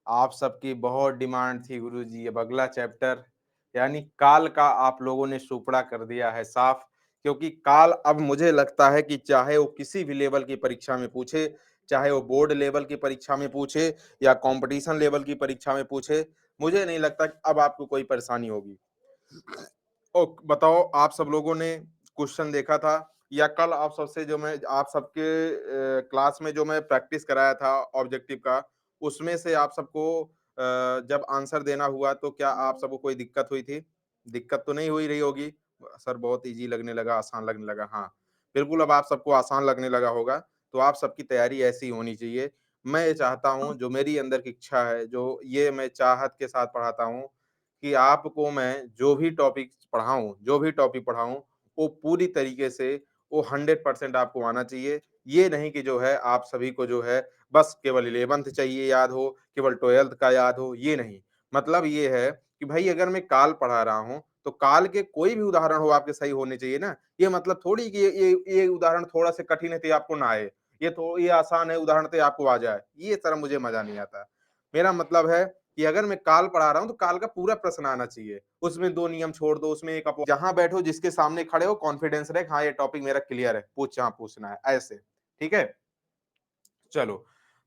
आप सबकी बहुत डिमांड थी गुरुजी, अब अगला चैप्टर यानी काल का आप लोगों ने सुपड़ा कर दिया है साफ, क्योंकि काल अब मुझे लगता है कि चाहे वो किसी भी लेवल की परीक्षा में पूछे, चाहे वो बोर्ड लेवल की परीक्षा में पूछे या कॉम्पिटिशन लेवल की परीक्षा में पूछे, मुझे नहीं लगता कि अब आपको कोई परेशानी होगी। ओ बताओ, आप सब लोगों ने क्वेश्चन देखा था या कल आप सबसे जो मैं आप सबके क्लास में जो मैं प्रैक्टिस कराया था ऑब्जेक्टिव का, उसमें से आप सबको जब आंसर देना हुआ तो क्या आप सबको कोई दिक्कत हुई थी? दिक्कत तो नहीं हुई रही होगी? सर बहुत ईज़ी लगने लगा, आसान लगने लगा। हाँ, बिल्कुल अब आप सबको आसान लगने लगा होगा, तो आप सबकी तैयारी ऐसी होनी चाहिए। मैं ये चाहता हूँ, जो मेरी अंदर की इच्छा है, जो ये मैं चाहत के साथ पढ़ाता हूँ कि आपको मैं जो भी टॉपिक पढ़ाऊँ, वो पूरी तरीके से वो 100% आपको आना चाहिए। ये नहीं कि जो है आप सभी को जो है बस केवल 11th चाहिए याद हो, केवल 12th का याद हो, ये नहीं। मतलब ये है कि भई अगर मैं काल पढ़ा रहा हूँ, तो काल के कोई भी उदाहरण हो आपके सही होने चाहिए ना। ये मतलब थोड़ी कि ये उदाहरण थोड़ा-सा कठिन है तो ये आपको ना आए। ये आसान है उदाहरण तो ये आपको आ जाए। ये तरह मुझे मज़ा नहीं आता। मेरा मतलब है कि अगर मैं काल पढ़ा रहा हूँ, तो काल का पूरा प्रश्न आना चाहिए। उसमें 2 नियम छोड़ दो, उसमें एक अपवाद जहाँ बैठो जिसके सामने खड़े हो कॉन्फिडेंस रहे, हाँ, ये टॉपिक मेरा क्लियर है, पूछ जहाँ पूछना है, ऐसे। ठीक है? चलो,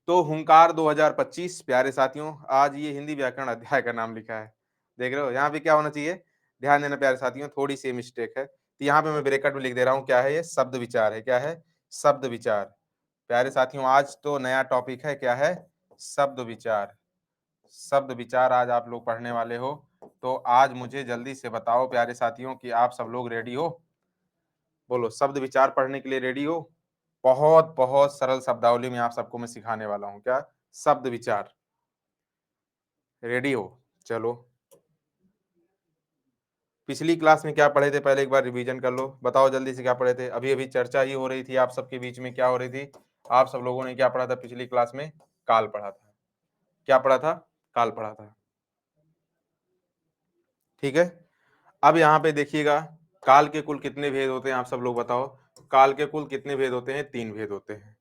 तो हुंकार 2025 प्यारे साथियों, आज ये हिंदी व्याकरण अध्याय का नाम लिखा है। देख रहे हो? यहाँ पे क्या होना चाहिए? ध्यान देना प्यारे साथियों, थोड़ी-सी मिस्टेक है। तो यहाँ पे मैं ब्रैकेट में लिख दे रहा हूँ, क्या है ये? शब्द विचार है। क्या है? शब्द विचार। प्यारे साथियों, आज तो नया टॉपिक है, क्या है? शब्द विचार। शब्द विचार आज आप लोग पढ़ने वाले हो। तो आज मुझे जल्दी से बताओ प्यारे साथियों कि आप सब लोग रेडी हो? बोलो, शब्द विचार पढ़ने के लिए रेडी हो? बहुत-बहुत सरल शब्दावली में आप सबको मैं सिखाने वाला हूँ। क्या? शब्द विचार। रेडी हो? चलो। पिछली क्लास में क्या पढ़े थे पहले एक बार रिवीजन कर लो। बताओ जल्दी से क्या पढ़े थे? अभी-अभी चर्चा ही हो रही थी आप सबके बीच में, क्या हो रही थी? आप सब लोगों ने क्या पढ़ा था पिछली क्लास में? काल पढ़ा था। क्या पढ़ा था? काल पढ़ा था। ठीक है? अब यहाँ पे देखिएगा, काल के कुल कितने भेद होते हैं आप सब लोग बताओ? काल के कुल कितने भेद होते हैं? 3 भेद होते हैं।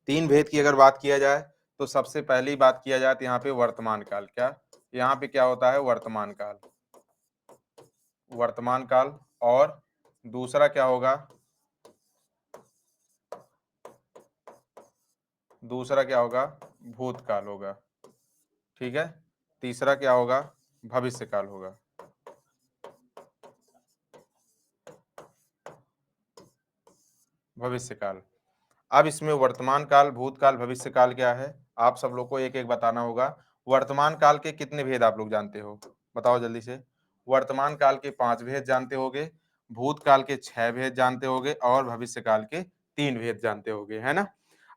3 भेद की अगर बात किया जाए, तो सबसे पहली बात किया जाए तो यहाँ पे वर्तमान काल। क्या? यहाँ पे क्या होता है? वर्तमान काल। वर्तमान काल। और दूसरा क्या होगा? दूसरा क्या होगा? भूतकाल होगा। ठीक है? तीसरा क्या होगा? भविष्य काल होगा। भविष्य काल। अब इसमें वर्तमान काल, भूतकाल, भविष्य काल क्या है? आप सब लोग को एक-एक बताना होगा। वर्तमान काल के कितने भेद आप लोग जानते हो? बताओ जल्दी से। वर्तमान काल के 5 भेद जानते होगे, भूतकाल के 6 भेद जानते होगे और भविष्य काल के 3 भेद जानते होगे, है ना?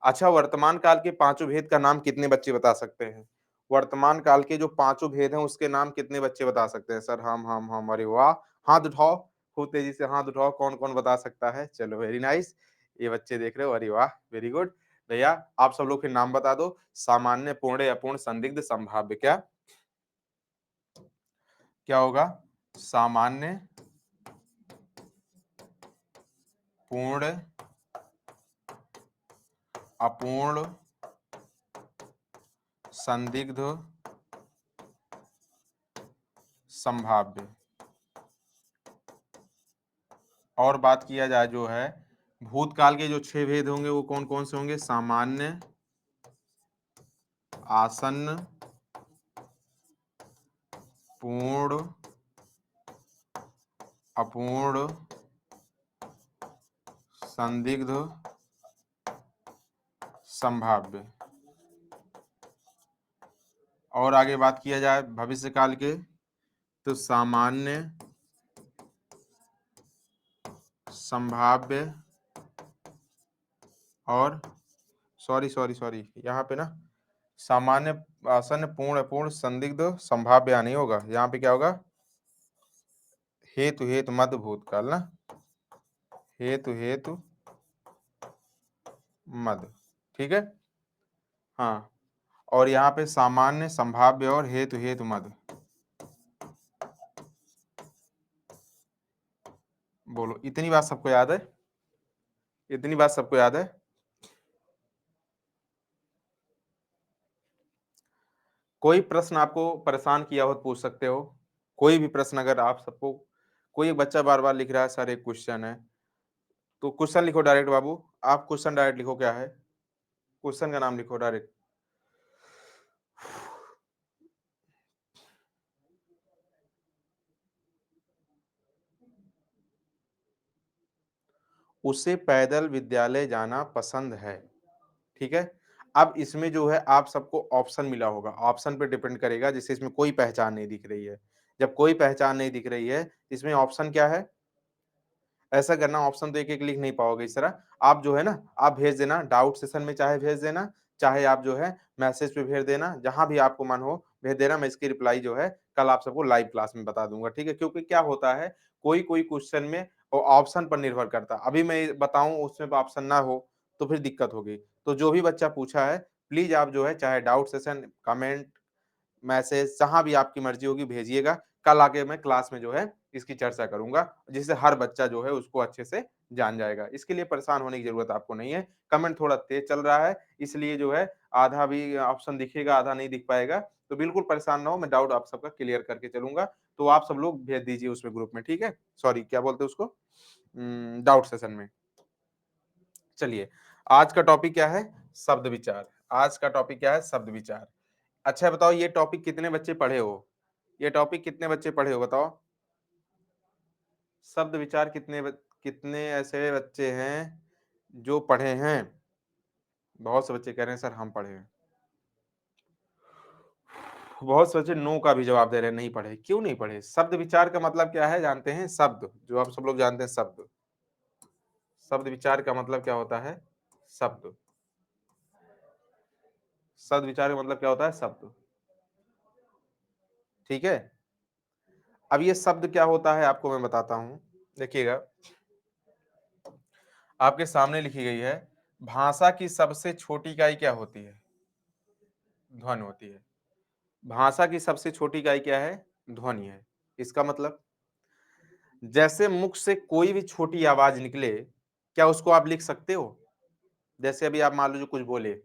अच्छा, वर्तमान काल के पाँचों भेद का नाम कितने बच्चे बता सकते हैं? वर्तमान काल के जो पाँचों भेद हैं उसके नाम कितने बच्चे बता सकते हैं? सर हम, अरे वाह! हाथ उठाओ, खूब तेज़ी से हाथ उठाओ, कौन-कौन बता सकता है? चलो वेरी नाइस। ये बच्चे देख रहे हो, अरे वाह! Very good. भैया आप सब लोग फिर नाम बता दो। सामान्य, पूर्ण, अपूर्ण, संदिग्ध, संभाव्य। क्या? क्या होगा? सामान्य, पूर्ण, अपूर्ण, संदिग्ध, संभाव्य। और बात किया जाए जो है, भूतकाल के जो 6 भेद होंगे वो कौन-कौन से होंगे? सामान्य, आसन्न, पूर्ण, अपूर्ण, संदिग्ध, संभाव्य। और आगे बात किया जाए भविष्य काल के, तो सामान्य, संभाव्य और सॉरी यहाँ पे ना सामान्य, आसन्न, पूर्ण, अपूर्ण, संदिग्ध, संभाव्य नहीं होगा। यहाँ पे क्या होगा? हेतु मध्य भूतकाल ना, हेतु मध्य। ठीक है? हाँ। और यहाँ पे सामान्य, संभाव्य और हेतु मध्य। बोलो, इतनी बात सबको याद है? इतनी बात सबको याद है? कोई प्रश्न आपको परेशान किया हो तो पूछ सकते हो। कोई भी प्रश्न अगर आप सबको कोई एक बच्चा बार-बार लिख रहा है सर एक क्वेश्चन है, तो क्वेश्चन लिखो डायरेक्ट बाबू। आप क्वेश्चन डायरेक्ट लिखो क्या है? क्वेश्चन का नाम लिखो डायरेक्ट। उसे पैदल विद्यालय जाना पसंद है। ठीक है? अब इसमें जो है आप सबको ऑप्शन मिला होगा, ऑप्शन पे डिपेंड करेगा जैसे इसमें कोई पहचान नहीं दिख रही है। जब कोई पहचान नहीं दिख रही है, इसमें ऑप्शन क्या है? ऐसा करना ऑप्शन तो एक-एक लिख नहीं पाओगे इस तरह। आप जो है ना, आप भेज देना डाउट सेशन में चाहे भेज देना, चाहे आप जो है मैसेज पे भेज देना, जहाँ भी आपको मन हो भेज देना। मैं इसकी रिप्लाई जो है कल आप सबको लाइव क्लास में बता दूँगा, ठीक है? क्योंकि क्या होता है, कोई-कोई क्वेश्चन में वो ऑप्शन पर निर्भर करता है। अभी मैं बताऊँ उसमें ऑप्शन ना हो, तो फिर दिक्कत होगी। तो जो भी बच्चा पूछा है, प्लीज़ आप जो है चाहे डाउट सेशन, कमेंट मैसेज जहाँ भी आपकी मर्ज़ी होगी भेजिएगा। कल आके मैं क्लास में जो है इसकी चर्चा करूँगा, जिससे हर बच्चा जो है उसको अच्छे से जान जाएगा। इसके लिए परेशान होने की ज़रूरत आपको नहीं है। कमेंट थोड़ा तेज़ चल रहा है, इसलिए जो है आधा भी ऑप्शन दिखेगा, आधा नहीं दिख पाएगा। तो बिल्कुल परेशान ना हो, मैं डाउट आप सबका क्लियर करके चलूँगा। तो आप सब लोग भेज दीजिए उसमें ग्रुप में, ठीक है? सॉरी क्या बोलते हैं उसको? डाउट सेशन में। चलिए, आज का टॉपिक क्या है? शब्द विचार। आज का टॉपिक क्या है? शब्द विचार। अच्छा बताओ ये टॉपिक कितने बच्चे पढ़े हो? ये टॉपिक कितने बच्चे पढ़े हो बताओ? शब्द विचार कितने ऐसे बच्चे हैं जो पढ़े हैं? बहुत से बच्चे कह रहे हैं सर हम पढ़े हैं। बहुत से बच्चे नो का भी जवाब दे रहे हैं नहीं पढ़े। क्यों नहीं पढ़े? शब्द विचार का मतलब क्या है जानते हैं? शब्द, जो आप सब लोग जानते हैं शब्द। शब्द विचार का मतलब क्या होता है? शब्द। शब्द विचार का मतलब क्या होता है? शब्द। ठीक है? अब ये शब्द क्या होता है आपको मैं बताता हूँ। देखिएगा, आपके सामने लिखी गई है, भाषा की सबसे छोटी इकाई क्या होती है? ध्वनि होती है। भाषा की सबसे छोटी इकाई क्या है? ध्वनि है। इसका मतलब जैसे मुख से कोई भी छोटी आवाज निकले, क्या उसको आप लिख सकते हो? जैसे अभी आप मान लीजिए कुछ बोले,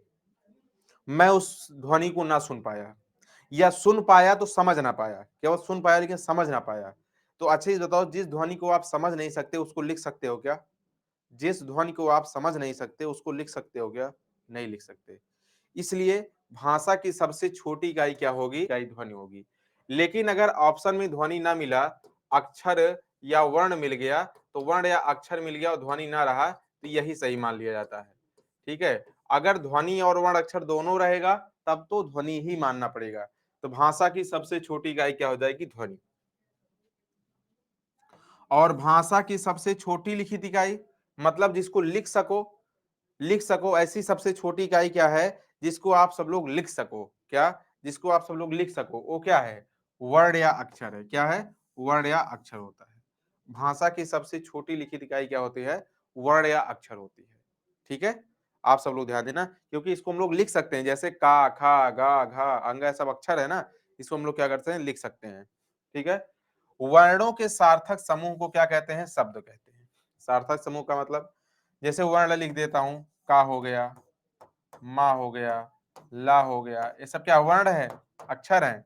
मैं उस ध्वनि को ना सुन पाया या सुन पाया तो समझ ना पाया। केवल सुन पाया लेकिन समझ ना पाया। तो अच्छा ये बताओ जिस ध्वनि को आप समझ नहीं सकते उसको लिख सकते हो क्या? जिस ध्वनि को आप समझ नहीं सकते उसको लिख सकते हो क्या? नहीं लिख सकते। इसलिए भाषा की सबसे छोटी इकाई क्या होगी? इकाई ध्वनि होगी। लेकिन अगर ऑप्शन में ध्वनि ना मिला, अक्षर या वर्ण मिल गया, तो वर्ण या अक्षर मिल गया और ध्वनि ना रहा, तो यही सही मान लिया जाता है। ठीक है? अगर ध्वनि और वर्ण अक्षर दोनों रहेगा, तब तो ध्वनि ही मानना पड़ेगा। तो भाषा की सबसे छोटी इकाई क्या हो जाएगी? ध्वनि। और भाषा की सबसे छोटी लिखित इकाई मतलब जिसको लिख सको ऐसी सबसे छोटी इकाई क्या है जिसको आप सब लोग लिख सको? क्या? जिसको आप सब लोग लिख सको वो क्या है? वर्ण या अक्षर है। क्या है? वर्ण या अक्षर होता है। भाषा की सबसे छोटी लिखित इकाई क्या होती है? वर्ण या अक्षर होती है। ठीक है? आप सब लोग ध्यान देना क्योंकि इसको हम लोग लिख सकते हैं जैसे का, खा, गा, घा, अंग सब अक्षर है ना, इसको हम लोग क्या करते हैं? लिख सकते हैं। ठीक है? वर्णों के सार्थक समूह को क्या कहते हैं? शब्द कहते हैं। सार्थक समूह का मतलब जैसे वर्ण लिख देता हूं, का हो गया, मा हो गया, ला हो गया, ये सब क्या वर्ण है? अक्षर हैं।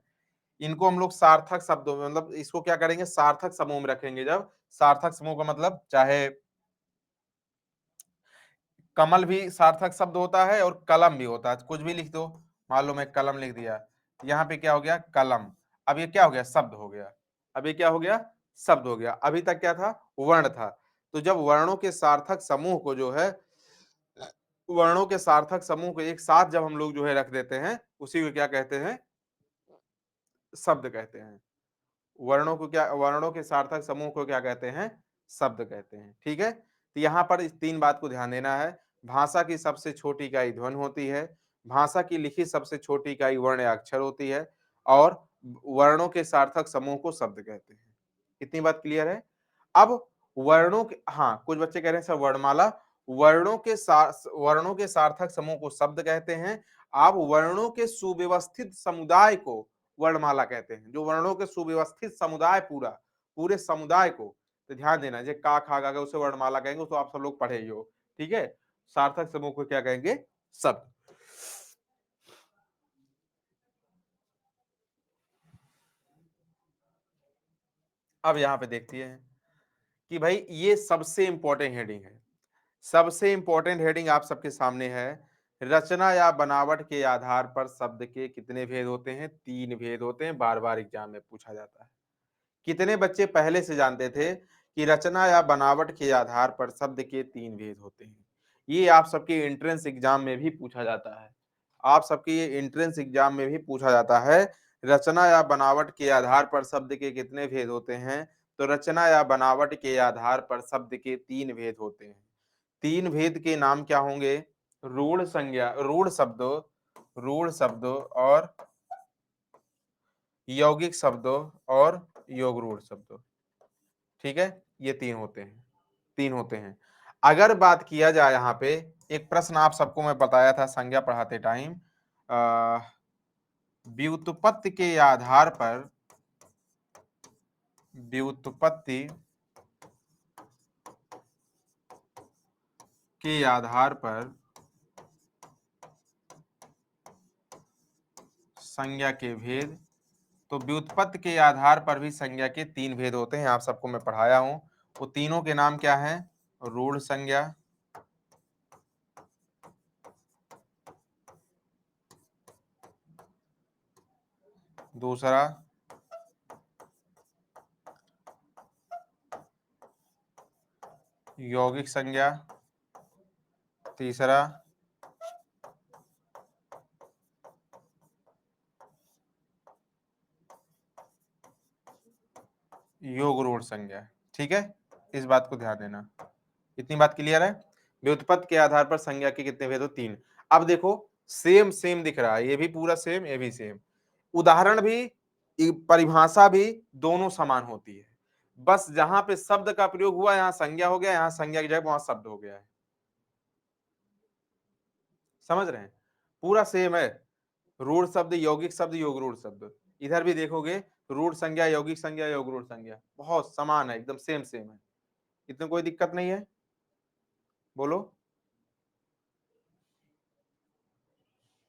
इनको हम लोग सार्थक शब्दों में मतलब इसको क्या करेंगे? सार्थक समूह में रखेंगे। जब सार्थक समूह का मतलब चाहे कमल भी सार्थक शब्द होता है और कलम भी होता है। कुछ भी लिख दो, मान लो मैं कलम लिख दिया, यहाँ पे क्या हो गया? कलम। अब ये क्या हो गया? शब्द हो गया। अब ये क्या हो गया? शब्द हो गया। अभी तक क्या था? वर्ण था। तो जब वर्णों के सार्थक समूह को जो है वर्णों के सार्थक समूह को एक साथ जब हम लोग जो है रख देते हैं, उसी को क्या कहते हैं? शब्द कहते हैं। वर्णों के सार्थक समूह को क्या कहते हैं? शब्द कहते हैं। ठीक है? तो यहाँ पर इस 3 बात को ध्यान देना है। भाषा की सबसे छोटी इकाई ध्वनि होती है, भाषा की लिखित सबसे छोटी इकाई वर्ण या अक्षर होती है और वर्णों के सार्थक समूह को शब्द कहते हैं। इतनी बात क्लियर है? अब वर्णों के हाँ, कुछ बच्चे कह रहे हैं सर वर्णमाला, वर्णों के सार्थक समूह को शब्द कहते हैं। आप वर्णों के सुव्यवस्थित समुदाय को वर्णमाला कहते हैं। जो वर्णों के सुव्यवस्थित समुदाय पूरे समुदाय को, तो ध्यान देना जे का खा गा उसे वर्णमाला कहेंगे, तो आप सब लोग पढ़े ही हो। ठीक है? सार्थक समूह को क्या कहेंगे? शब्द। अब यहाँ पे देखते हैं कि भाई ये सबसे इंपॉर्टेंट हेडिंग है। सबसे इंपॉर्टेंट हेडिंग आप सबके सामने है। रचना या बनावट के आधार पर शब्द के कितने भेद होते हैं? 3 भेद होते हैं, बार-बार एग्जाम में पूछा जाता है। कितने बच्चे पहले से जानते थे कि रचना या बनावट के आधार पर शब्द के 3 भेद होते हैं? ये आप सबके एंट्रेंस एग्जाम में भी पूछा जाता है। आप सबके ये एंट्रेंस एग्जाम में भी पूछा जाता है, रचना या बनावट के आधार पर शब्द के कितने भेद होते हैं? तो रचना या बनावट के आधार पर शब्द के 3 भेद होते हैं। 3 भेद के नाम क्या होंगे? रूढ़ संज्ञा, रूढ़ शब्दों और यौगिक शब्दों और योगरूढ़ शब्दों। ठीक है, ये 3 होते हैं। अगर बात किया जाए यहाँ पे, एक प्रश्न आप सबको मैं बताया था संज्ञा पढ़ाते टाइम, व्युत्पत्ति के आधार पर, व्युत्पत्ति के आधार पर संज्ञा के भेद। तो व्युत्पत्ति के आधार पर भी संज्ञा के 3 भेद होते हैं, आप सबको मैं पढ़ाया हूं। वो तीनों के नाम क्या हैं? रूढ़ संज्ञा, दूसरा यौगिक संज्ञा, तीसरा योगरूढ़ संज्ञा। ठीक है, इस बात को ध्यान देना। इतनी बात क्लियर है? व्युत्पत्ति के आधार पर संज्ञा के कितने भेद हो? 3। अब देखो, सेम सेम दिख रहा है, ये भी पूरा सेम, ये भी सेम। उदाहरण भी, परिभाषा भी दोनों समान होती है। बस जहां पे शब्द का प्रयोग हुआ यहां संज्ञा हो गया, यहां संज्ञा की जगह वहां शब्द हो गया है। समझ रहे हैं? पूरा सेम है। रूढ़ शब्द, यौगिक शब्द, योगरूढ़ शब्द। इधर भी देखोगे, रूढ़ संज्ञा, यौगिक संज्ञा, योगरूढ़ संज्ञा बहुत समान है, एकदम सेम सेम है। इतने कोई दिक्कत नहीं है? बोलो।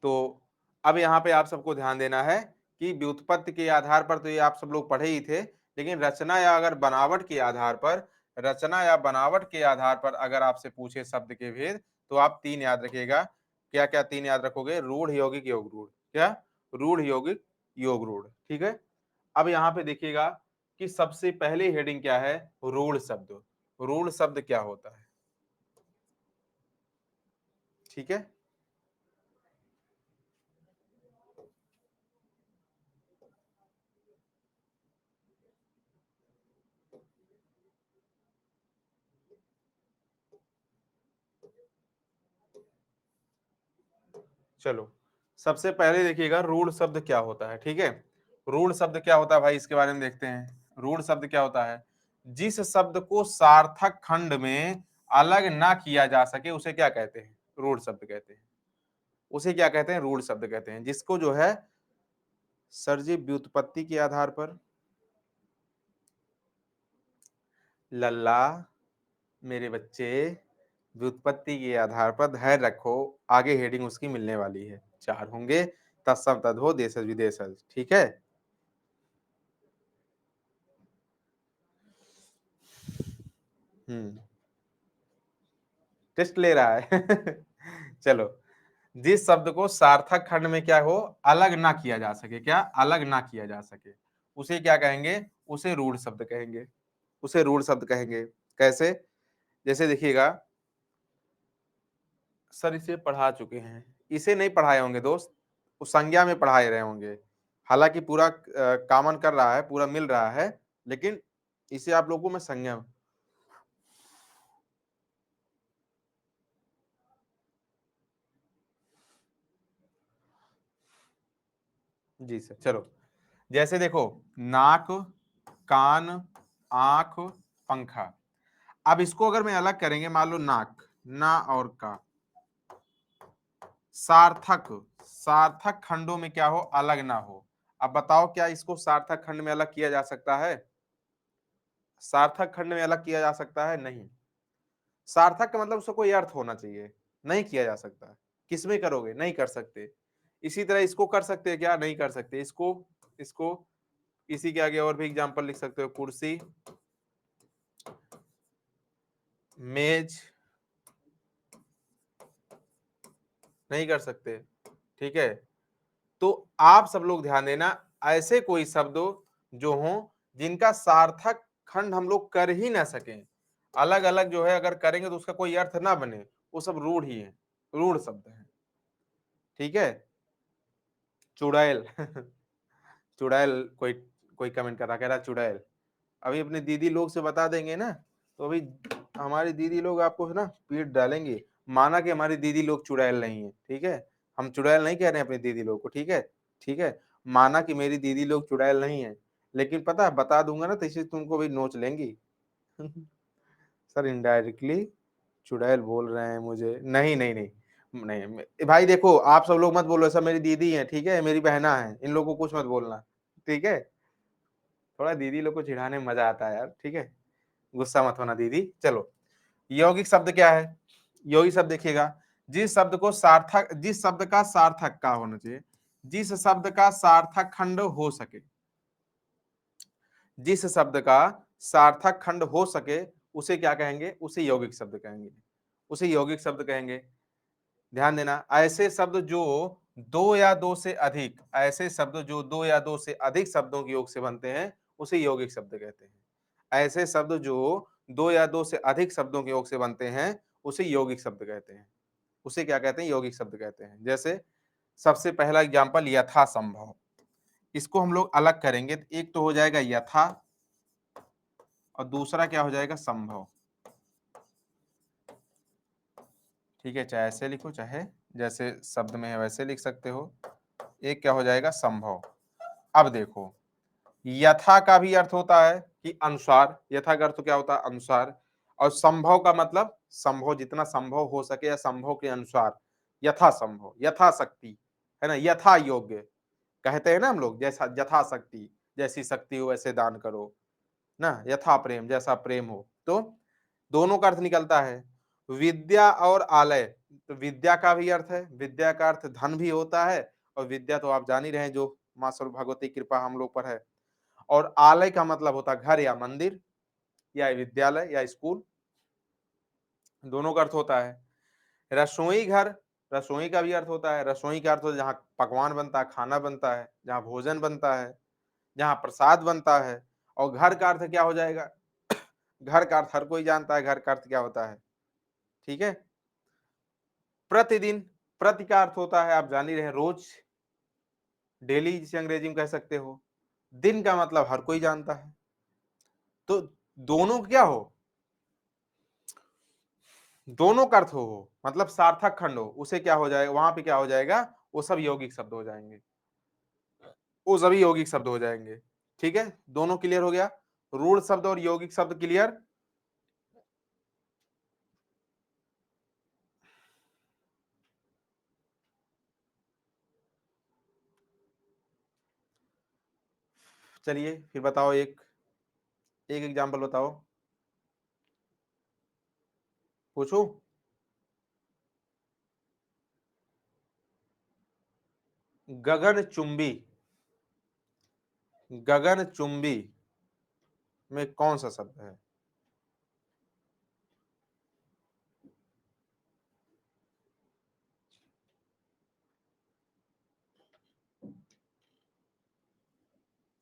तो अब यहाँ पे आप सबको ध्यान देना है कि व्युत्पत्ति के आधार पर तो ये आप सब लोग पढ़े ही थे, लेकिन रचना या अगर बनावट के आधार पर, रचना या बनावट के आधार पर अगर आपसे पूछे शब्द के भेद, तो आप 3 याद रखिएगा। क्या क्या 3 याद रखोगे? रूढ़, यौगिक, योगरूढ़। क्या? रूढ़, यौगिक, योगरूढ़। ठीक है। अब यहाँ पे देखिएगा कि सबसे पहले हेडिंग क्या है? रूढ़ शब्द। रूढ़ शब्द क्या होता है? ठीक है। चलो, सबसे पहले देखिएगा रूढ़ शब्द क्या होता है। ठीक है, रूढ़ शब्द क्या होता है भाई, इसके बारे में देखते हैं। रूढ़ शब्द क्या होता है? जिस शब्द को सार्थक खंड में अलग ना किया जा सके उसे क्या कहते हैं? रूढ़ शब्द कहते हैं। उसे क्या कहते हैं? रूढ़ शब्द कहते हैं। जिसको जो है सर जी व्युत्पत्ति के आधार पर, लल्ला मेरे बच्चे, व्युत्पत्ति के आधार पर धैर्य रखो, आगे हेडिंग उसकी मिलने वाली है। 4 होंगे, तत्सम तद्भव देशज विदेशज। ठीक है। हम्म, टेस्ट ले रहा है। चलो, जिस शब्द को सार्थक खंड में क्या हो, अलग ना किया जा सके, क्या अलग ना किया जा सके, उसे क्या कहेंगे? उसे रूढ़ शब्द कहेंगे। उसे रूढ़ शब्द कहेंगे। कैसे? जैसे देखिएगा, सर इसे पढ़ा चुके हैं, इसे नहीं पढ़ाए होंगे दोस्त, उस संज्ञा में पढ़ाए रहे होंगे। हालांकि पूरा कॉमन कर रहा है, पूरा मिल रहा है, लेकिन इसे आप लोगों को मैं संज्ञा। जी सर, चलो। जैसे देखो, नाक, कान, आंख, पंखा। अब इसको अगर मैं अलग करेंगे, मान लो नाक, ना और का, सार्थक, सार्थक खंडों में क्या हो? अलग ना हो। अब बताओ क्या इसको सार्थक खंड में अलग किया जा सकता है? सार्थक खंड में अलग किया जा सकता है? नहीं। सार्थक का मतलब उसका कोई अर्थ होना चाहिए, नहीं किया जा सकता। किसमें करोगे? नहीं कर सकते। इसी तरह इसको कर सकते हैं क्या? नहीं कर सकते। इसको, इसको, इसी के आगे और भी एग्जांपल लिख सकते हो, कुर्सी, मेज, नहीं कर सकते, ठीक है। तो आप सब लोग ध्यान देना, ऐसे कोई शब्द हो जो हो जिनका सार्थक खंड हम लोग कर ही ना सकें, अलग अलग जो है अगर करेंगे तो उसका कोई अर्थ ना बने, वो सब रूढ़ ही है, रूढ़ शब्द है, ठीक है। चुड़ैल चुड़ैल, कोई कोई कमेंट कर रहा, कह रहा चुड़ैल। अभी अपने दीदी लोग से बता देंगे ना, तो अभी हमारी दीदी लोग आपको है ना पीट डालेंगे। माना कि हमारी दीदी लोग चुड़ैल नहीं है, ठीक है, हम चुड़ैल नहीं कह रहे हैं अपनी दीदी लोग को, ठीक है, ठीक है। माना कि मेरी दीदी लोग चुड़ैल नहीं है, लेकिन पता है बता दूंगा ना तो इसे तुमको भी नोच लेंगी सर इनडायरेक्टली चुड़ैल बोल रहे हैं मुझे, नहीं नहीं नहीं नहीं भाई देखो, आप सब लोग मत बोलो सब मेरी दीदी है, ठीक है, मेरी बहना है, इन लोगों को कुछ मत बोलना, ठीक है। थोड़ा दीदी लोग को चिढ़ाने में मजा आता है यार, ठीक है, गुस्सा मत होना दीदी। चलो, यौगिक शब्द क्या है? यौगिक शब्द देखिएगा, जिस शब्द का सार्थक का होना चाहिए, जिस शब्द का सार्थक खंड हो सके, जिस शब्द का सार्थक खंड हो सके उसे क्या कहेंगे? उसे यौगिक शब्द कहेंगे, उसे यौगिक शब्द कहेंगे। ध्यान देना, ऐसे शब्द जो दो या दो से अधिक, ऐसे शब्द जो दो या दो से अधिक शब्दों के योग से बनते हैं उसे यौगिक शब्द कहते हैं। ऐसे शब्द जो दो या दो से अधिक शब्दों के योग से बनते हैं उसे यौगिक शब्द कहते हैं, उसे क्या कहते हैं? यौगिक शब्द कहते हैं। जैसे सबसे पहला एग्जांपल यथा संभव, इसको हम लोग अलग करेंगे तो एक तो हो जाएगा यथा और दूसरा क्या हो जाएगा? संभव, ठीक है, चाहे ऐसे लिखो चाहे जैसे शब्द में है वैसे लिख सकते हो। एक क्या हो जाएगा? संभव। अब देखो, यथा का भी अर्थ होता है कि अनुसार, यथा का अर्थ क्या होता है? अनुसार। और संभव का मतलब संभव, जितना संभव हो सके या संभव के अनुसार, यथा संभव, यथाशक्ति, है ना, यथा योग्य कहते हैं ना हम लोग, जैसा यथाशक्ति, जैसी शक्ति हो वैसे दान करो ना, यथा प्रेम, जैसा प्रेम हो। तो दोनों का अर्थ निकलता है। विद्या और आलय, तो विद्या का भी अर्थ है, विद्या का अर्थ धन भी होता है, और विद्या तो आप जान ही रहे हैं जो माँ सर्व भगवती कृपा हम लोग पर है। और आलय का मतलब होता है घर या मंदिर या विद्यालय या स्कूल, दोनों का अर्थ होता है। रसोई घर, रसोई का भी अर्थ होता है, रसोई का अर्थ होता है जहाँ पकवान बनता है, खाना बनता है, जहाँ भोजन बनता है, जहाँ प्रसाद बनता है। और घर का अर्थ क्या हो जाएगा? घर का अर्थ हर कोई जानता है, घर का अर्थ क्या होता है, ठीक है। प्रतिदिन, प्रति का अर्थ होता है, आप जान ही रहे, रोज, डेली जिसे अंग्रेजी में कह सकते हो। दिन का मतलब हर कोई जानता है। तो दोनों क्या हो? दोनों का अर्थ हो मतलब सार्थक खंड हो, उसे क्या हो जाएगा? वहां पे क्या हो जाएगा? वो सब यौगिक शब्द हो जाएंगे, वो सभी यौगिक शब्द हो जाएंगे, ठीक है। दोनों क्लियर हो गया, रूढ़ शब्द और यौगिक शब्द क्लियर। चलिए फिर बताओ, एक एक एग्जांपल बताओ, पूछो। गगन चुंबी, गगन चुंबी में कौन सा शब्द है?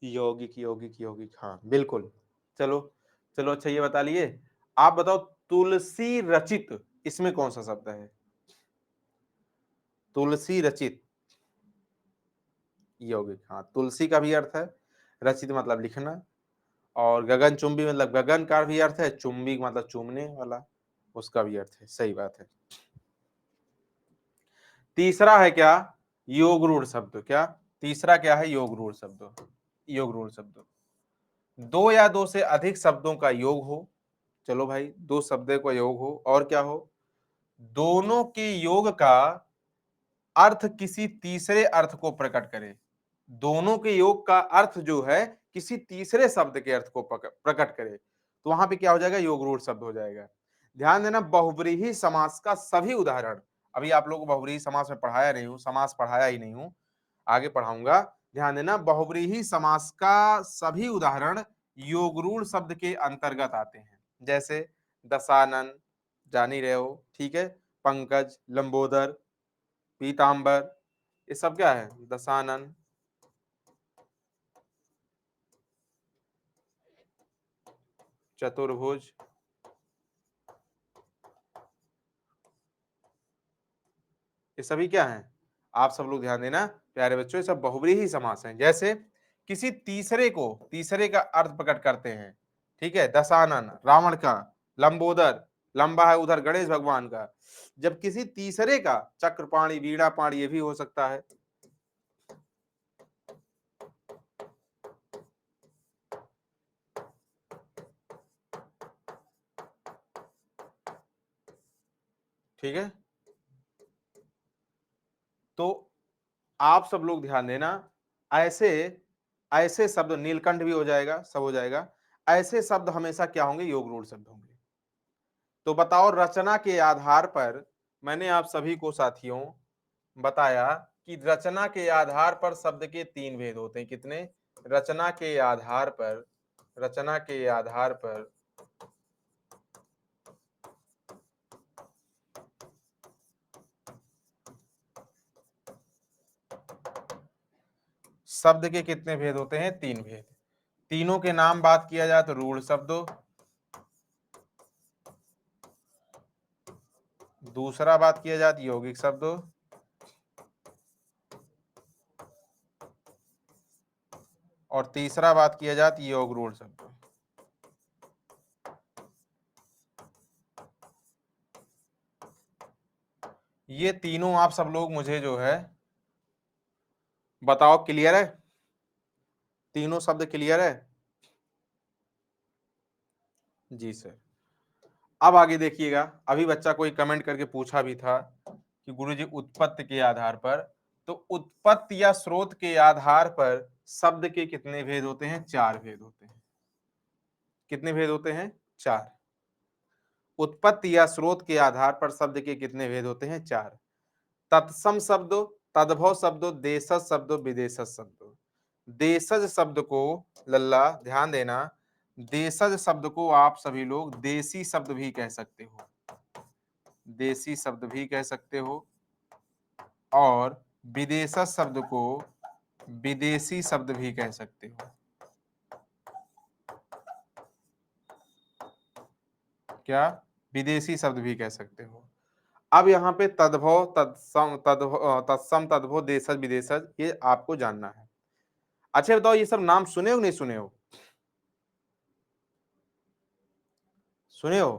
यौगिक, यौगिक, यौगिक, हाँ बिल्कुल। चलो, चलो अच्छा ये बता लिए। आप बताओ, तुलसी रचित, इसमें कौन सा शब्द है? तुलसी रचित, यौगिक, हाँ, तुलसी का भी अर्थ है, रचित मतलब लिखना, और गगन चुंबी मतलब गगन का भी अर्थ है, चुंबी मतलब चूमने वाला, उसका भी अर्थ है, सही बात है। तीसरा है क्या? योग रूढ़ शब्द। क्या तीसरा क्या है? योग रूढ़ शब्द, योग रूढ़ शब्द, दो या दो से अधिक शब्दों का योग हो। चलो भाई, दो शब्दों का योग हो, और क्या हो? दोनों के योग का अर्थ किसी तीसरे अर्थ को प्रकट करे। दोनों के योग का अर्थ जो है किसी तीसरे शब्द के अर्थ को प्रकट करे, तो वहां पे क्या हो जाएगा? योग रूढ़ शब्द हो जाएगा। ध्यान देना, बहुव्रीहि समास का सभी उदाहरण, अभी आप लोगों को बहुव्रीहि समास में पढ़ाया नहीं हूं, समास पढ़ाया ही नहीं हूं, आगे पढ़ाऊंगा। ध्यान देना, बहुव्रीहि समास का सभी उदाहरण योगरूढ़ शब्द के अंतर्गत आते हैं। जैसे दशानन, जान ही रहे हो, ठीक है, पंकज, लंबोदर, पीतांबर, ये सब क्या है, दशानन। चतुर्भुज, ये सभी क्या हैं, आप सब लोग ध्यान देना प्यारे बच्चों, ये सब बहुव्रीहि समास हैं। जैसे किसी तीसरे का अर्थ प्रकट करते हैं, ठीक है, दशानन रावण का, लंबोदर लंबा है उधर गणेश भगवान का। जब किसी तीसरे का, चक्रपाणी, वीणापाणी, ये भी हो सकता है। ठीक है, तो आप सब लोग ध्यान देना, ऐसे ऐसे शब्द, नीलकंठ भी हो जाएगा, सब हो जाएगा, ऐसे शब्द हमेशा क्या होंगे, योगरूढ़ शब्द होंगे। तो बताओ, रचना के आधार पर मैंने आप सभी को साथियों बताया कि रचना के आधार पर शब्द के तीन भेद होते हैं। कितने, रचना के आधार पर, रचना के आधार पर शब्द के कितने भेद होते हैं, तीन भेद। तीनों के नाम बात किया जाए तो रूढ़ शब्दों, दूसरा बात किया जाए तो यौगिक शब्दों, और तीसरा बात किया जाए तो योगरूढ़ शब्दों। ये तीनों आप सब लोग मुझे जो है बताओ, क्लियर है, तीनों शब्द क्लियर है? जी सर। अब आगे देखिएगा, अभी बच्चा कोई कमेंट करके पूछा भी था कि गुरुजी उत्पत्ति के आधार पर, तो उत्पत्ति या स्रोत के आधार पर शब्द के कितने भेद होते हैं, चार भेद होते हैं। कितने भेद होते हैं, चार। उत्पत्ति या स्रोत के आधार पर शब्द के कितने भेद होते हैं, चार। तत्सम शब्दों, तद्भव शब्दों, देशज शब्दों, विदेशज शब्दों। देशज शब्द को, लल्ला ध्यान देना, देशज शब्द को आप सभी लोग देसी शब्द भी कह सकते हो, देसी शब्द भी कह सकते हो, और विदेशज शब्द को विदेशी शब्द भी कह सकते हो। क्या, विदेशी शब्द भी कह सकते हो। अब यहाँ पे तद्भव, तत्सम, तद्भव, देशज, विदेशज, ये आपको जानना है। अच्छा बताओ, ये सब नाम सुने हो नहीं सुने हो, सुने हो?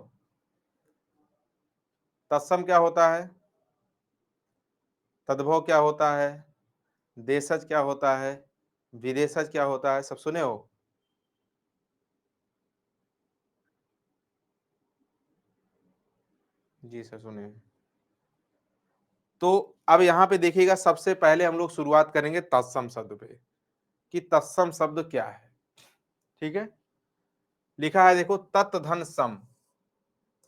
तत्सम क्या होता है, तद्भव क्या होता है, देशज क्या होता है, विदेशज क्या होता है, सब सुने हो? जी सर, सुने हैं। तो अब यहाँ पे देखिएगा, सबसे पहले हम लोग शुरुआत करेंगे तत्सम शब्द पे, कि तत्सम शब्द क्या है। ठीक है, लिखा है देखो, तत् धन सम।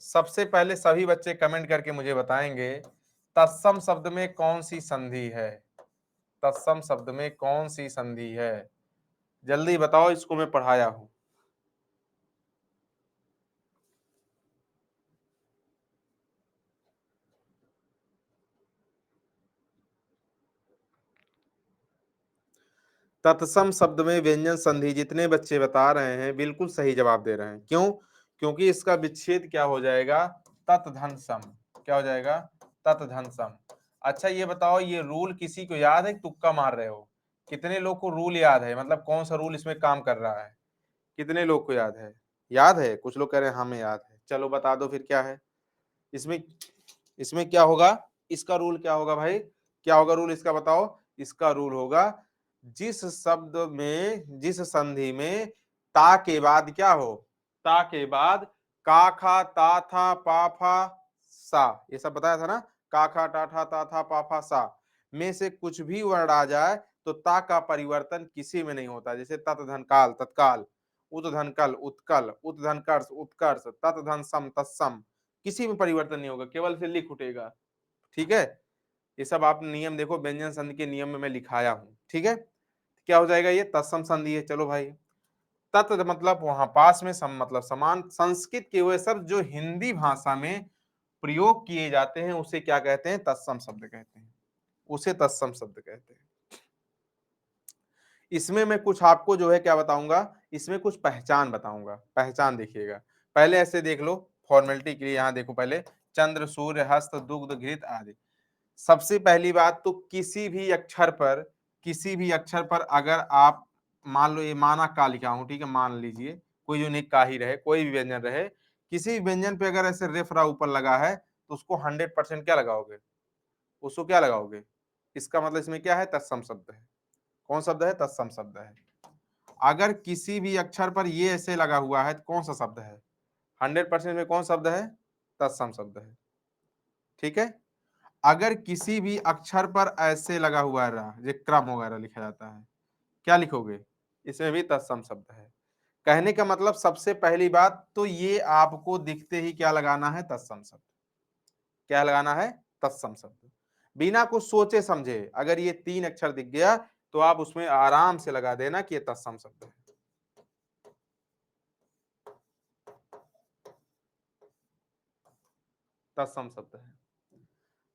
सबसे पहले सभी बच्चे कमेंट करके मुझे बताएंगे, तत्सम शब्द में कौन सी संधि है, तत्सम शब्द में कौन सी संधि है, जल्दी बताओ, इसको मैं पढ़ाया हूं। तत्सम शब्द में व्यंजन संधि, जितने बच्चे बता रहे हैं बिल्कुल सही जवाब दे रहे हैं। क्यों? क्योंकि इसका विच्छेद क्या हो जाएगा, तत् धन सम। क्या हो जाएगा, तत् धन सम। अच्छा ये बताओ, ये रूल किसी को याद है, तुक्का मार रहे हो? कितने लोग को रूल याद है, मतलब कौन सा रूल इसमें काम कर रहा है, कितने लोग को याद है? याद है, कुछ लोग कह रहे हैं हमें याद है, चलो बता दो फिर क्या है इसमें। इसमें क्या होगा, इसका रूल क्या होगा भाई, क्या होगा रूल इसका, बताओ। इसका रूल होगा, जिस शब्द में, जिस संधि में ता के बाद क्या हो, ता के बाद का खा ता था पा फा सा, ये सब बताया था ना, का खा टा ठा ता था पा फा सा, में से कुछ भी वर्ण आ जाए तो ता का परिवर्तन किसी में नहीं होता। जैसे तत् धन काल, तत्काल, उत धन कल, उत्कल, उत धन कर्ष, उत्कर्ष, तत् धन सम, तत्सम, किसी में परिवर्तन नहीं होगा, केवल से लिख उठेगा। ठीक है, ये सब आप नियम देखो, व्यंजन संधि के नियम में मैं लिखाया हूं। ठीक है, क्या हो जाएगा ये? तत्सम संधि है। चलो भाई, तत् मतलब वहां पास में, सम मतलब समान। संस्कृत के वे शब्द जो हिंदी भाषा में प्रयोग किए जाते हैं उसे क्या कहते हैं? तत्सम शब्द कहते हैं, उसे तत्सम शब्द कहते हैं। इसमें मैं कुछ आपको जो है क्या बताऊंगा, इसमें कुछ पहचान बताऊंगा। पहचान देखिएगा, पहले ऐसे देख लो फॉर्मेलिटी के लिए। यहां देखो पहले, चंद्र, सूर्य, हस्त, दुग्ध, घृत आदि। सबसे पहली बात तो किसी भी अक्षर पर अगर आप मान लो, ये माना का लिखा हूं, ठीक है, मान लीजिए कोई यूनिक का ही रहे, कोई भी व्यंजन रहे, किसी भी व्यंजन पे अगर ऐसे रेफरा ऊपर लगा है तो उसको 100% क्या लगाओगे? उसको क्या लगाओगे? इसका मतलब इसमें क्या है? तत्सम शब्द है। कौन शब्द है? तत्सम शब्द है। अगर किसी भी अक्षर पर ये ऐसे लगा हुआ है तो कौन सा शब्द है? 100% में कौन शब्द है? तत्सम शब्द है। ठीक है। अगर किसी भी अक्षर पर ऐसे लगा हुआ है, जो क्रम वगैरह लिखा जाता है, क्या लिखोगे? इसमें भी तत्सम शब्द है। कहने का मतलब सबसे पहली बात तो ये आपको दिखते ही क्या लगाना है? तत्सम शब्द। क्या लगाना है? तत्सम शब्द। बिना कुछ सोचे समझे अगर ये 3 अक्षर दिख गया तो आप उसमें आराम से लगा देना कि ये तत्सम शब्द है। तत्सम शब्द है।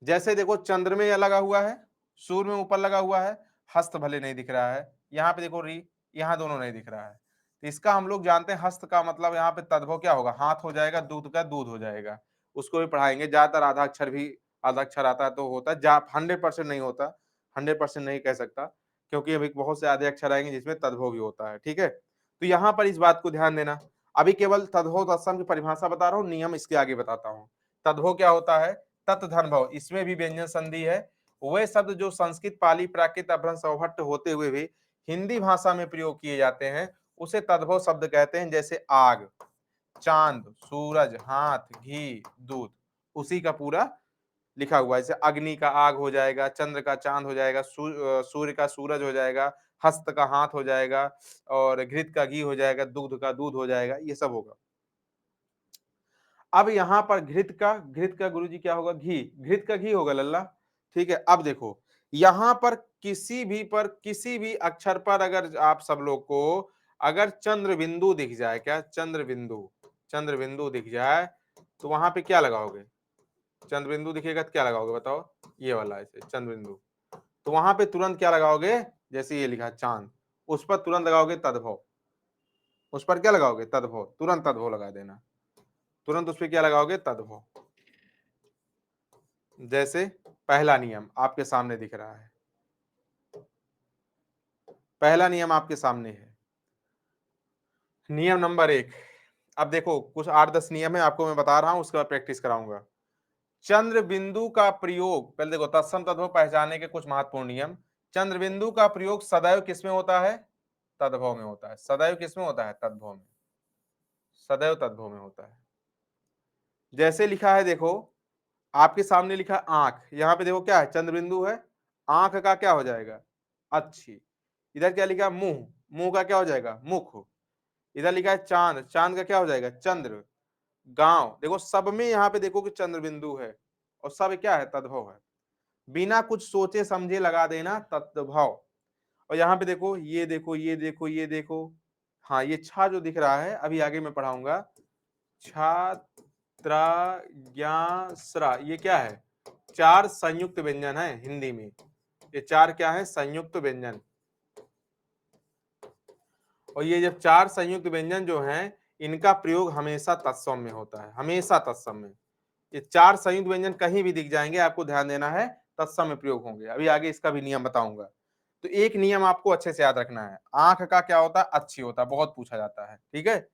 जैसे देखो, चंद्र में यह लगा हुआ है, सूर्य में ऊपर लगा हुआ है, हस्त भले नहीं दिख रहा है, यहाँ पे देखो री, यहाँ दोनों नहीं दिख रहा है। तो इसका हम लोग जानते हैं, हस्त का मतलब यहाँ पे तद्भव क्या होगा? हाथ हो जाएगा, दूध का दूध हो जाएगा। उसको भी पढ़ाएंगे। ज्यादातर आधा अक्षर आता है तो होता है, 100% नहीं होता, 100% नहीं कह सकता, क्योंकि अभी बहुत से आधे अक्षर आएंगे जिसमें तद्भव भी होता है। ठीक है, तो यहाँ पर इस बात को ध्यान देना। अभी केवल तद्भव तत्सम की परिभाषा बता रहा हूँ, नियम इसके आगे बताता हूँ। तद्भव क्या होता है? तत् धन भव, इसमें भी व्यंजन संधि है। वे शब्द जो संस्कृत, पाली, प्राकृत, अपभ्रंश, अवभट्ट होते हुए भी हिंदी भाषा में प्रयोग किए जाते हैं उसे तद्भव शब्द कहते हैं। जैसे आग, चांद, सूरज, हाथ, घी, दूध, उसी का पूरा लिखा हुआ है। जैसे अग्नि का आग हो जाएगा, चंद्र का चांद हो जाएगा, सूर्य का सूरज हो जाएगा, हस्त का हाथ हो जाएगा, और घृत का घी हो जाएगा, दुग्ध का दूध हो जाएगा, ये सब होगा। अब यहाँ पर घृत का गुरुजी क्या होगा? घी। घृत का घी होगा लल्ला। ठीक है, अब देखो यहाँ पर किसी भी अक्षर पर अगर आप सब लोग को अगर चंद्र बिंदु दिख जाए, क्या चंद्र बिंदु दिख जाए तो वहां पे क्या लगाओगे? चंद्र बिंदु दिखेगा तो क्या लगाओगे बताओ? ये वाला ऐसे चंद्र बिंदु, तो वहां पे तुरंत क्या लगाओगे? जैसे ये लिखा चांद, उस पर तुरंत लगाओगे तद्भव। उस पर क्या लगाओगे? तद्भव। तुरंत तद्भव लगा देना। तुरंत उस पर क्या लगाओगे? तद्भव। जैसे पहला नियम आपके सामने दिख रहा है, पहला नियम आपके सामने है, नियम नंबर 1। अब देखो कुछ 8-10 नियम है आपको मैं बता रहा हूं, उसके बाद प्रैक्टिस कराऊंगा। चंद्र बिंदु का प्रयोग, पहले देखो तत्सम तद्भव पहचानने के कुछ महत्वपूर्ण नियम। चंद्र बिंदु का प्रयोग सदैव किसमें होता है? तद्भव में होता है। सदैव किसमें होता है? तद्भव में। सदैव तद्भव में होता है। जैसे लिखा है देखो, आपके सामने लिखा आंख, यहाँ पे देखो क्या है? चंद्र बिंदु है, आंख का क्या हो जाएगा? अच्छी। इधर क्या लिखा? मुंह, मुंह का क्या हो जाएगा? मुख। इधर लिखा है चांद, चांद का क्या हो जाएगा? चंद्र। गांव, देखो सब में यहाँ पे देखो कि चंद्र बिंदु है और सब क्या है? तद्भव है। बिना कुछ सोचे समझे लगा देना तद्भव। और यहाँ पे देखो, ये देखो, ये देखो, ये देखो, हाँ ये छा जो दिख रहा है अभी आगे मैं पढ़ाऊंगा, छा, त्रा, ज्ञा, स्रा, ये क्या है? 4 संयुक्त व्यंजन है हिंदी में। ये 4 क्या है? संयुक्त व्यंजन। और ये जब 4 संयुक्त व्यंजन जो हैं इनका प्रयोग हमेशा तत्सम में होता है, हमेशा तत्सम में। ये 4 संयुक्त व्यंजन कहीं भी दिख जाएंगे आपको ध्यान देना है, तत्सम में प्रयोग होंगे। अभी आगे इसका भी नियम बताऊंगा। तो एक नियम आपको अच्छे से याद रखना है, आंख का क्या होता है? अच्छी होता है, बहुत पूछा जाता है। ठीक है,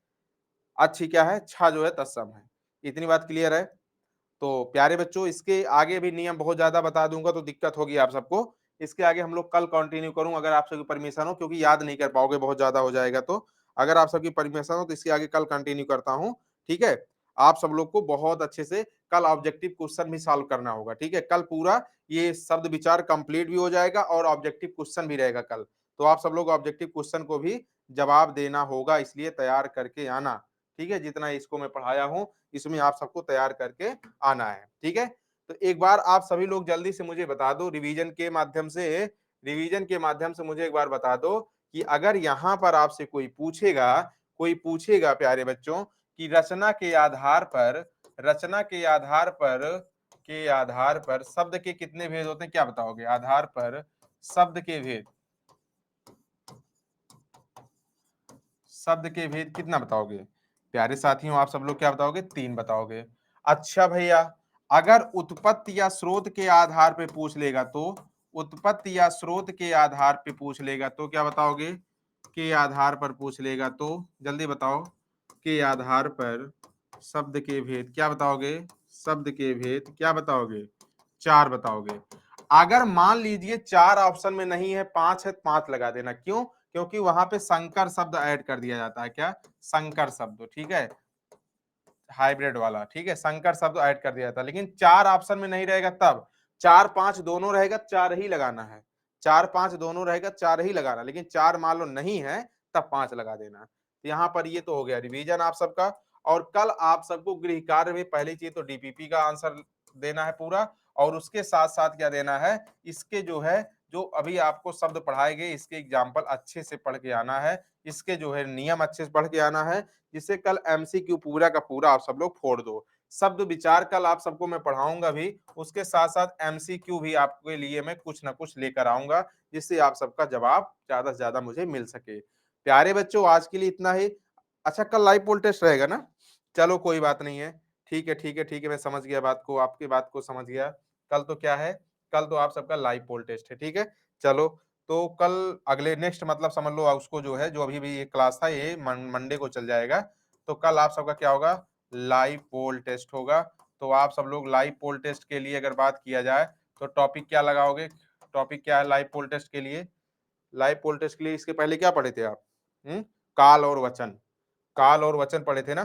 अच्छी क्या है? छा जो है तत्सम है। इतनी बात क्लियर है? तो प्यारे बच्चों, इसके आगे भी नियम बहुत ज्यादा बता दूंगा तो दिक्कत होगी आप सबको। इसके आगे हम लोग कल कंटिन्यू करूं अगर आप सबकी परमिशन हो, क्योंकि याद नहीं कर पाओगे, बहुत ज्यादा हो जाएगा। तो अगर आप सबकी परमिशन हो तो इसके आगे कल कंटिन्यू करता हूं। ठीक है, आप सब लोग को बहुत अच्छे से कल ऑब्जेक्टिव क्वेश्चन भी सॉल्व करना होगा। ठीक है, कल पूरा ये शब्द विचार कंप्लीट भी हो जाएगा और ऑब्जेक्टिव क्वेश्चन भी रहेगा कल। तो आप सब लोग ऑब्जेक्टिव क्वेश्चन को भी जवाब देना होगा, इसलिए तैयार करके आना। ठीक है, जितना इसको मैं पढ़ाया हूं इसमें आप सबको तैयार करके आना है। ठीक है, तो एक बार आप सभी लोग जल्दी से मुझे बता दो रिवीजन के माध्यम से रिवीजन के माध्यम से मुझे एक बार बता दो कि अगर यहाँ पर आपसे कोई पूछेगा प्यारे बच्चों कि रचना के आधार पर शब्द के कितने भेद होते हैं, क्या बताओगे? आधार पर शब्द के भेद कितना बताओगे? प्यारे साथियों, आप सब लोग क्या बताओगे? 3 बताओगे। अच्छा भैया, अगर उत्पत्ति या स्रोत के आधार पे पूछ लेगा तो क्या बताओगे? के आधार पर पूछ लेगा तो जल्दी बताओ। के आधार पर शब्द के भेद क्या बताओगे? शब्द के भेद क्या बताओगे? 4 बताओगे। अगर मान लीजिए 4 ऑप्शन में नहीं है, 5 है, 5 लगा देना। क्यों? क्योंकि वहां पे संकर शब्द ऐड कर दिया जाता है। क्या? संकर शब्द, ठीक है, हाइब्रिड वाला, ठीक है, संकर शब्द ऐड कर दिया जाता है। लेकिन 4 ऑप्शन में नहीं रहेगा तब 4 5 दोनों रहेगा, 4 ही लगाना है। 4 5 दोनों रहेगा, 4 ही लगाना। लेकिन 4 मान लो नहीं है तब 5 लगा देना। यहाँ पर ये तो हो गया रिवीजन आप सबका। और कल आप सबको गृह कार्य में पहली चीज तो डीपीपी का आंसर देना है पूरा, और उसके साथ साथ क्या देना है, इसके जो अभी आपको शब्द पढ़ाए गए इसके एग्जाम्पल अच्छे से पढ़ के आना है। इसके नियम अच्छे से पढ़ के आना है, जिससे कल एमसीक्यू पूरा का पूरा आप सब लोग फोड़ दो। शब्द विचार कल आप सबको मैं पढ़ाऊंगा भी, उसके साथ साथ एमसीक्यू भी आपके लिए मैं कुछ ना कुछ लेकर आऊंगा, जिससे आप सबका जवाब ज्यादा से ज्यादा मुझे मिल सके। प्यारे बच्चों, आज के लिए इतना ही। अच्छा, कल लाइव पोल टेस्ट रहेगा ना? चलो कोई बात नहीं है, ठीक है, ठीक है, ठीक है, मैं समझ गया बात को, आपकी बात को समझ गया। कल तो क्या है, कल तो आप सबका लाइव पोल टेस्ट है, ठीक है। चलो, तो कल अगले नेक्स्ट मतलब समझ लो उसको जो अभी भी ये क्लास था ये मंडे को चल जाएगा। तो कल आप सबका क्या होगा? लाइव पोल टेस्ट होगा। तो आप सब लोग लाइव पोल टेस्ट के लिए अगर बात किया जाए तो टॉपिक क्या लगाओगे? टॉपिक क्या है लाइव पोल टेस्ट के लिए? लाइव पोल टेस्ट के लिए इसके पहले क्या पढ़े थे आप? काल और वचन, काल और वचन पढ़े थे ना?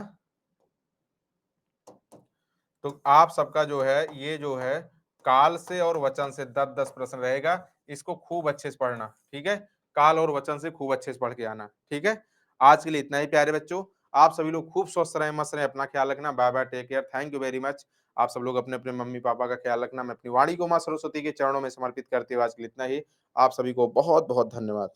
तो आप सबका ये काल से और वचन से 10-10 प्रश्न रहेगा। इसको खूब अच्छे से पढ़ना, ठीक है। काल और वचन से खूब अच्छे से पढ़ के आना, ठीक है। आज के लिए इतना ही प्यारे बच्चों। आप सभी लोग खूब स्वस्थ रहें, मस्त रहें, अपना ख्याल रखना। Bye bye, take care, thank you very much. आप सब लोग अपने अपने मम्मी पापा का ख्याल रखना। मैं अपनी वाणी को माँ सरस्वती के चरणों में समर्पित करते हुए आज के लिए इतना ही। आप सभी को बहुत बहुत धन्यवाद।